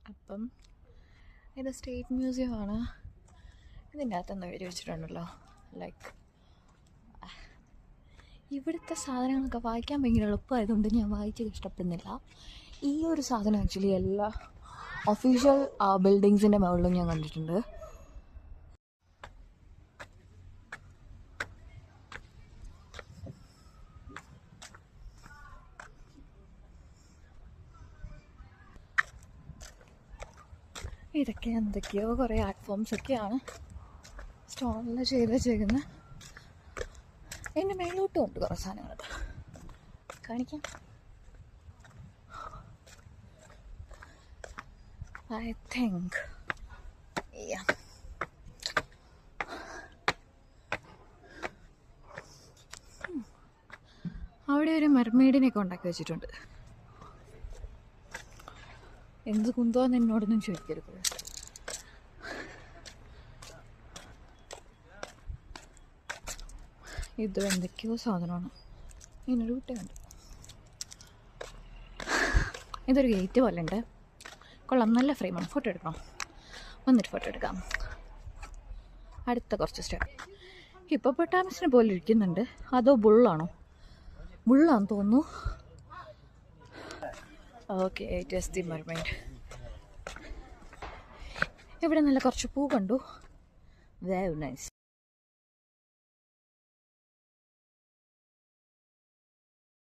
അപ്പം ഇത് സ്റ്റേറ്റ് മ്യൂസിയമാണ്. ഇതിൻ്റെ അകത്തൊന്ന് എഴുതി വെച്ചിട്ടുണ്ടല്ലോ, ലൈക്ക് ഇവിടുത്തെ സാധനങ്ങളൊക്കെ വായിക്കാൻ ഭയങ്കര എളുപ്പമായതുകൊണ്ട് ഞാൻ വായിച്ചത് ഇഷ്ടപ്പെടുന്നില്ല. ഈ ഒരു സാധനം ആക്ച്വലി എല്ലാ ഒഫീഷ്യൽ ബിൽഡിങ്സിൻ്റെ മുകളിലും ഞാൻ കണ്ടിട്ടുണ്ട്. ഇതൊക്കെ എന്തൊക്കെയോ കുറേ ആർട്ട് ഫോംസ് ഒക്കെയാണ് സ്റ്റോളിൽ ചെയ്ത് വെച്ചേക്കുന്നത്. എൻ്റെ മേലോട്ടും ഉണ്ട് കുറേ സാധനങ്ങൾ കാണിക്കാം. ഐ തിങ്ക് അവിടെ ഒരു മെർമെയ്ഡിനെയൊക്കെ ഉണ്ടാക്കി വെച്ചിട്ടുണ്ട്. എന്ത് കുന്തോന്ന് എന്നോടൊന്നും ചോദിക്കരുത്. ഇത് എന്തൊക്കെയോ സാധനമാണ്. ഇങ്ങനൊരു കുട്ടിയുണ്ട്. ഇതൊരു ഗേറ്റ് പോലെ ഉണ്ട്. കൊള്ളാം, നല്ല ഫ്രെയിമാണ്. ഫോട്ടോ എടുക്കണം, വന്നിട്ട് ഫോട്ടോ എടുക്കാം. അടുത്ത കുറച്ച് സ്റ്റെപ്പ്. ഹിപ്പോപ്പൊട്ടാമസിനെ പോലെ ഇരിക്കുന്നുണ്ട്. അതോ ബുള്ളാണോ? ബുള്ളാന്ന് തോന്നുന്നു. Okay, it is the mermaid. ഇവിടെ നല്ല കുറച്ച് പൂ കണ്ടു. Very nice.